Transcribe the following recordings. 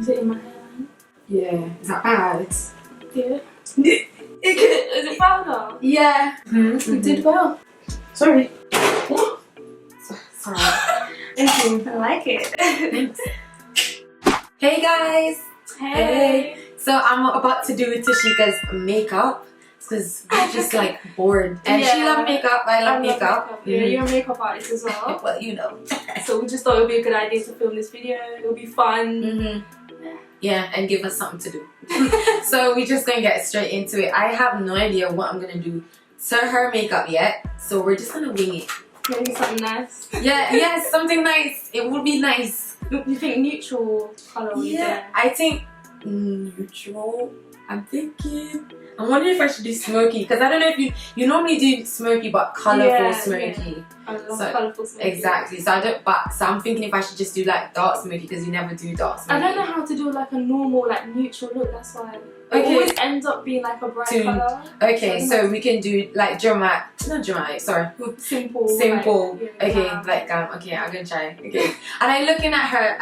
Is it in my hairline? Yeah. Is that bad? Yeah. Is it powder? Yeah. You did well. Sorry. Sorry. Thank you. I like it. Thanks. Hey guys. Hey. So I'm about to do Tashika's makeup because we're just like bored. And she loves makeup. I love makeup. Yeah, you're a makeup artist as well. Well, you know. So we just thought it would be a good idea to film this video. It would be fun. Yeah, and give us something to do. So we're just gonna get straight into it. I have no idea what I'm gonna do to her makeup yet, so we're just gonna wing it. Maybe something nice. Yes, something nice. It would be nice. You think neutral colour would be better? I think neutral. I'm wondering if I should do smoky, because I don't know if you normally do smoky but colourful smoky. Yeah. I love colourful smoky. Exactly. So I'm thinking if I should just do like dark smoky, because you never do dark smoky. I don't know how to do like a normal like neutral look. That's why it Okay. always ends up being like a bright colour. Okay, so we can do like not dramatic. Sorry. Simple. Okay, like okay, I'm gonna try. Okay. And I'm looking at her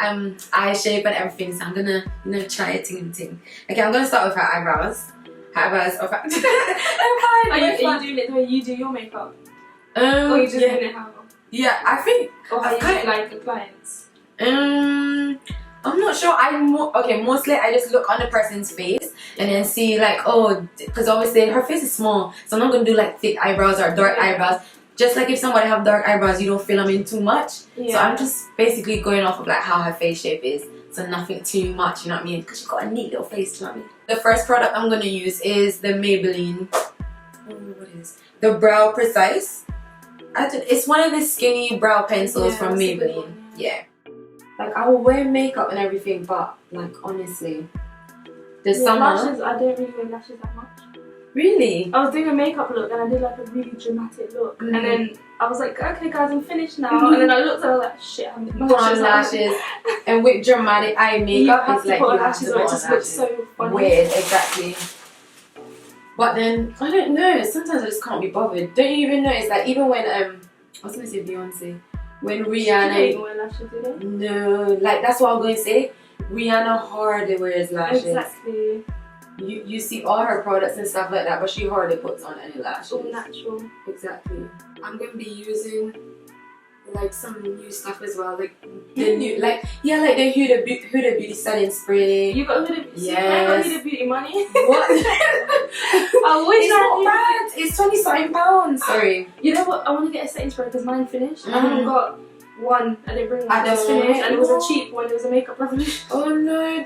eye shape and everything, so I'm gonna try a ting. Okay, I'm gonna start with her eyebrows. I'm fine. Are you doing it the way you do your makeup? Or you just doing it how? Yeah, I think. Or how you do it like the clients? I'm not sure. Mostly I just look on the person's face and then see like, because obviously her face is small, so I'm not gonna do like thick eyebrows or dark eyebrows. Just like if somebody have dark eyebrows, you don't fill them in too much. Yeah. So I'm just basically going off of like how her face shape is, so nothing too much. You know what I mean? Because she got a neat little face. You know what I mean? The first product I'm gonna use is the Maybelline. What is the Brow Precise? It's one of the skinny brow pencils from Maybelline. Yeah. Like I will wear makeup and everything, but like honestly, there's some lashes. I don't really wear lashes that much. Really? I was doing a makeup look and I did like a really dramatic look, and then I was like, okay guys, I'm finished now. And then I looked and I was like, shit, I'm lashes. And with dramatic eye makeup, it's like you have to put on lashes, or it just looks so funny. Weird, exactly. But then I don't know. Sometimes I just can't be bothered. Don't you even notice? Like even when I was gonna say Beyonce. When Rihanna, no, like that's what I'm going to say. Rihanna hardly wears lashes. Exactly. You see all her products and stuff like that, but she hardly puts on any lashes. All natural. Exactly. I'm going to be using like some new stuff as well, like the new, like the Huda Beauty setting spray. You got Huda? Yes. I got Huda Beauty money. What? I wish it's not bad. It's £27. Sorry. You know what? I want to get a setting spray because mine finished. I haven't got one. I didn't bring one. I just finished, and it was a cheap one. It was a makeup revolution. Oh no!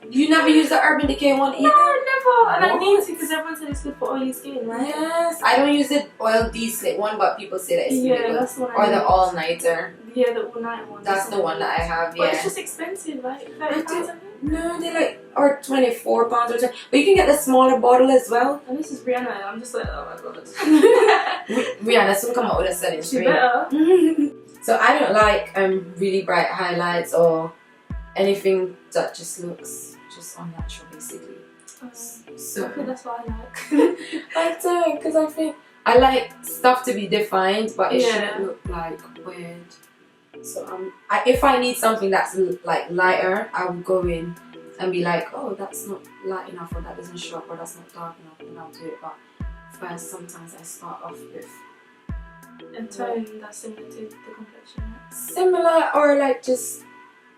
You never used the Urban Decay one either? No, never. And I need to because everyone said it's good for oily skin, right? Yes. I don't use the oil de-slip one, but people say that it's really good. That's the one. Or the all nighter. Yeah, the all night one. That's the one that I have. Yeah. But it's just expensive, like £30. No, they like are £24 or something. But you can get the smaller bottle as well. And this is Rihanna. I'm just like, oh my god. Rihanna soon come out with a setting spray. She better. So I don't like really bright highlights or anything that just looks just unnatural, basically. So okay, that's what I like. I don't, because I think I like stuff to be defined, but it shouldn't look like weird. So if I need something that's like lighter, I will go in and be like, oh, that's not light enough, or that doesn't show up, or that's not dark enough, and I'll do it. But first, sometimes I start off with a tone that's similar to the complexion, right? Similar, or like just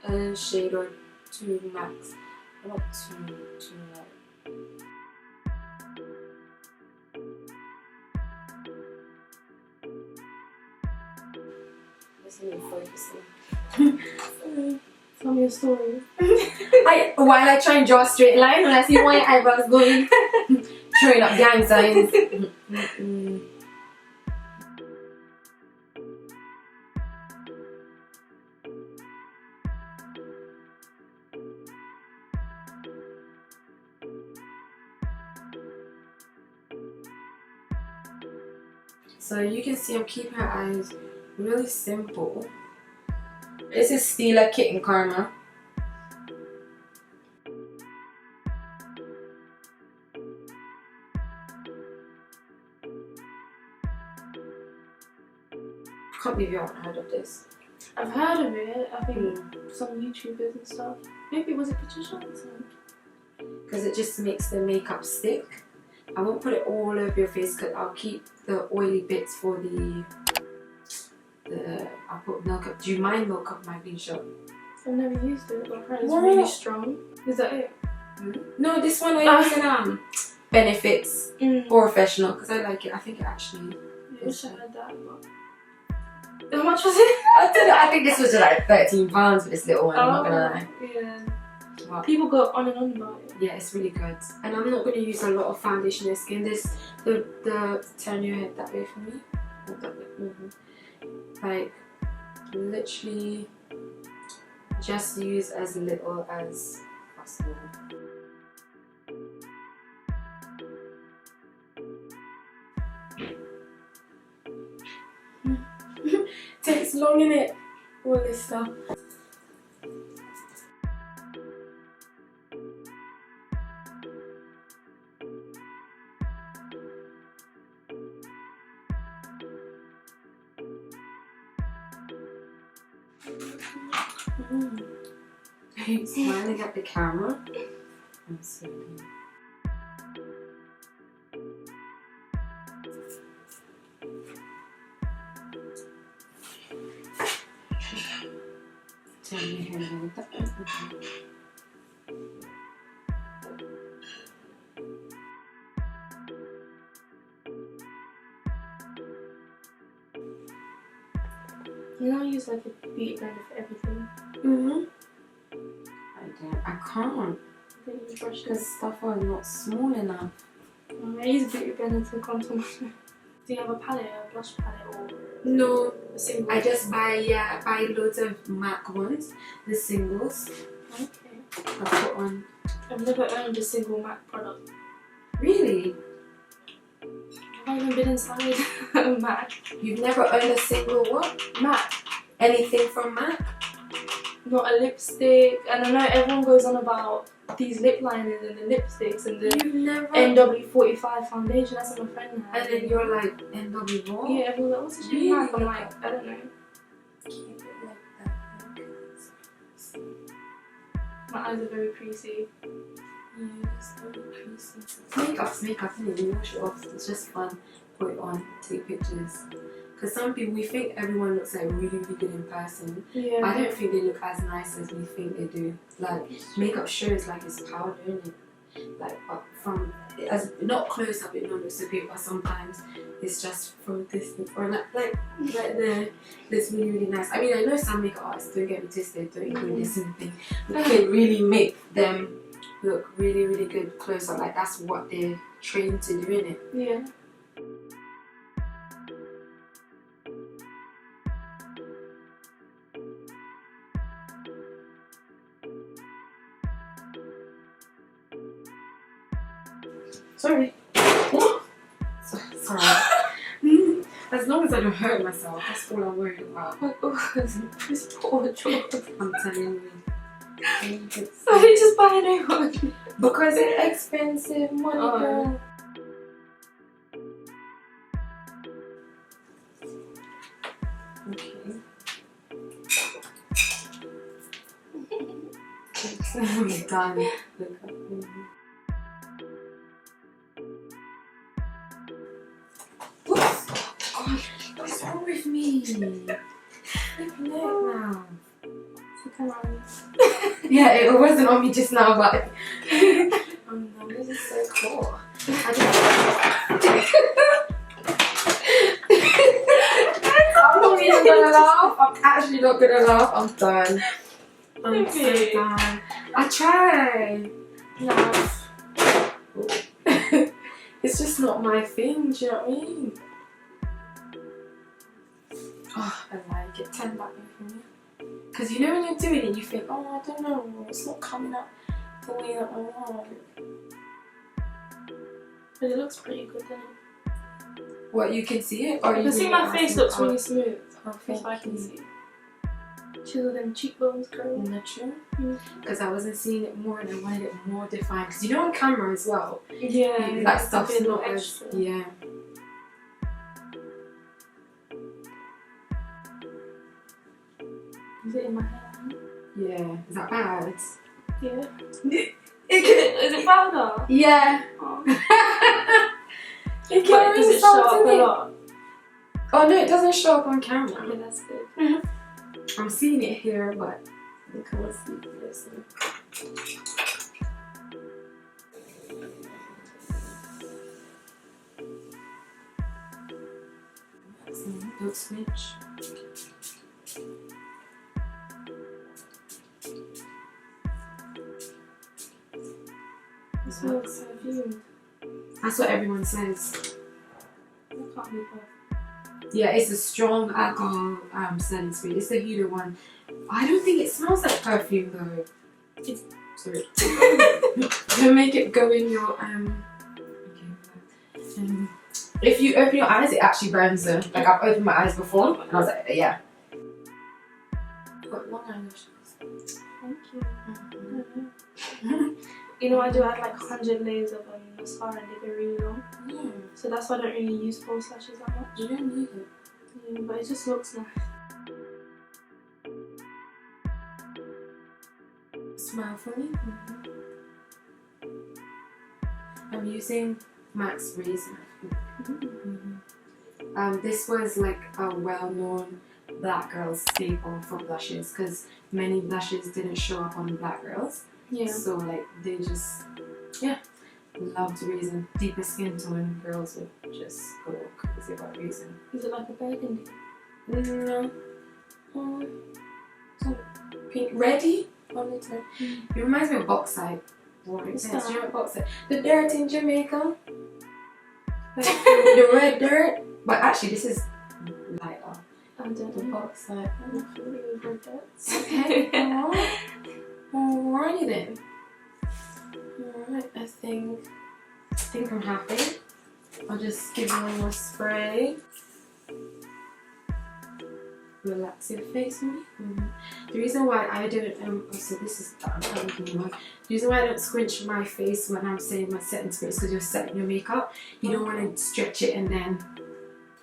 a shade or two max. Not too light. Focusing. Tell me a story. While I try and draw a straight line, when I see one eyebrows going, throwing up gang signs. So you can see I'm keeping her eyes really simple. This is Stila Kitten Karma. I can't believe you haven't heard of this. I've heard of it. I think some YouTubers and stuff. Maybe was it Patricia Johnson? Because it just makes the makeup stick. I won't put it all over your face because I'll keep the oily bits for the I'll put milk up. Do you mind milk up my green shot? I've never used it, but apparently it's really strong. Is that it? No, this one I use Benefits Professional because I like it. I think it actually. I wish I had that, but how much was it? I think this was like £13 for this little one. I'm not gonna lie. Yeah. But People go on and on about it. yeah, it's really good. And I'm not gonna use a lot of foundation on your skin. Turn your head that way for me. Hold that way. Like literally, just use as little as possible. Takes long, innit? All this stuff. Smiling at the camera. I'm sleeping. Turn your hair like that. You know, I use like a beauty blender for everything. I can't. Because stuff are not small enough. I use a beauty blender to contour my. Do you have a palette, a blush palette, or no? A single? I just buy loads of MAC ones, the singles. Okay. I put on. I've never owned a single MAC product. Really? Have I even been inside a MAC? You've never owned a single what? MAC. Anything from MAC? Not a lipstick. And I know everyone goes on about these lip liners and the lipsticks and the You've never NW45 foundation. That's what my friend had. And then you're like NW what? Yeah, everyone's like, what's this Really? MAC? I'm like, I don't know. Keep it like that. My eyes are very creasy. Yeah, it's very creasy. Makeup, isn't it? You wash it off. It's just fun. Put it on, take pictures. Because some people, we think everyone looks like really, really good in person. Yeah. I don't think they look as nice as we think they do. Like, makeup shows like it's powder, isn't it? Like, from, as not close up, it don't look so good, but sometimes it's just from distance. Or like right there, it's really, really nice. I mean, I know some makeup artists, don't get me twisted, don't include this in the thing, but they really make them look really, really good close up. Like, that's what they're trained to do, innit? Yeah. Sorry. Sorry. As long as I don't hurt myself, that's all I'm worried about. This poor George. I'm telling you. So you just buy a new one? Because it's expensive money, girl. Okay. I'm done. Look up. What's wrong with me? Flipping out now. Yeah, it wasn't on me just now, but oh no, this is so cool. I'm not even gonna laugh. I'm actually not gonna laugh. I'm done. I'm so done. I tried. No. It's just not my thing, do you know what I mean? Oh, I like it. Turn that way for me. Because you know when you're doing it, you think, oh, I don't know, it's not coming up the way that I want. But it looks pretty good, doesn't it? What, you can see it? Or you can see my face looks really smooth. Oh, That's what I can see. Chisel them cheekbones, girl. Not true? Because I wasn't seeing it more and I wanted it more defined. Because you know on camera as well. Yeah. That stuff's not as, yeah. Is it in my hair? Yeah. Is that bad? Yeah. Is it powder? Yeah. Oh. It But does it show up a lot? Oh no, it doesn't show up on camera. Okay, that's good. I'm seeing it here, but you can't see this. Don't switch. This looks perfumed. That's what everyone says. That can't be perfect. Yeah, it's a strong alcohol scenting spray. It's the heater one. I don't think it smells like perfume though. It's sorry. To make it go in your if you open your eyes, it actually burns them. Like I've opened my eyes before, and I was like, yeah. Got long eyelashes. Thank you. You know, I do add like 100 layers of mascara and they get really long. So that's why I don't really use false lashes that much. You don't need it. Yeah, but it just looks nice. Smile for me. I'm using Max Razor. This was like a well-known black girl staple for blushes because many blushes didn't show up on black girls. Yeah. So like they just loved Razor. Deeper skin tone girls would just go crazy about Razor. Is it like a burgundy? No. Pink. Ready? It reminds me of bauxite. What's Yes, that? you know what bauxite? The dirt in Jamaica. Like the red dirt. But actually this is lighter. I don't The know. bauxite. I'm not familiar with red dirts. Okay. Alrighty then. Alright, I think I'm happy. I'll just give you one more spray. Relax your face for me. The reason why I don't so this is the reason why I don't squinch my face when I'm saying my setting spray is because you're setting your makeup. You don't want to stretch it and then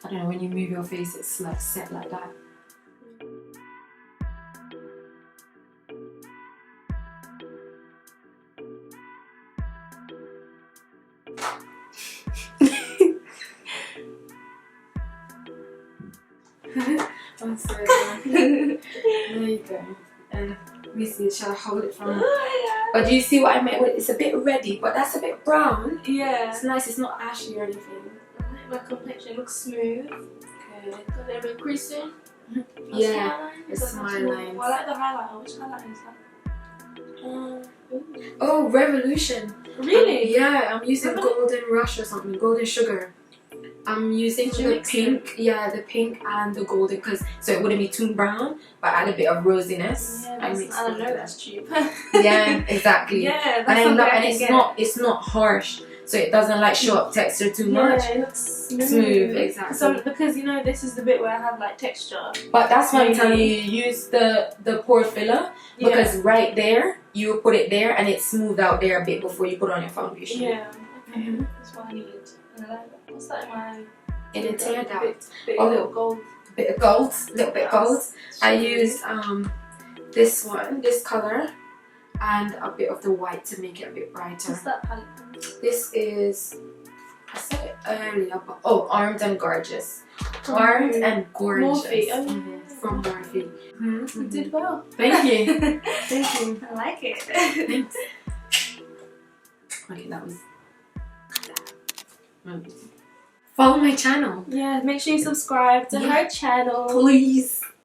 I don't know, when you move your face it's like set like that. I'm sorry. There you go. And let me see, shall I hold it from? But do you see what I meant? It's a bit reddy, but that's a bit brown. Yeah. It's nice, it's not ashy or anything. My complexion looks smooth. Okay. Got a little bit creasing. Yeah, it's my lines. Well, I like the highlighter. Which highlighter is that? Oh, Revolution. Really? Yeah, I'm using Golden Rush or something, Golden Sugar. I'm using the pink, the pink and the golden because so it wouldn't be too brown, but add a bit of rosiness. Yeah, I don't know that's cheap. Yeah, exactly. Yeah, that's and something it's not harsh, so it doesn't like show up texture too much. Yeah, it looks smooth. Exactly. Because you know this is the bit where I have like texture. But that's why I'm telling you, use the pore filler because right there you put it there and it's smoothed out there a bit before you put on your foundation. Yeah, okay. That's what I need. And I like that. What's that in my? In a tear down. Little gold. Bit of gold, little bit of gold. I used this one, this color, and a bit of the white to make it a bit brighter. What's that palette? This is, I said it earlier, but Armed and Gorgeous. Armed and Gorgeous. Morphe. From Morphe. You did well. Thank you. Thank you. I like it. Thanks. Okay, that was. Follow my channel. Yeah, make sure you subscribe to her channel. Please.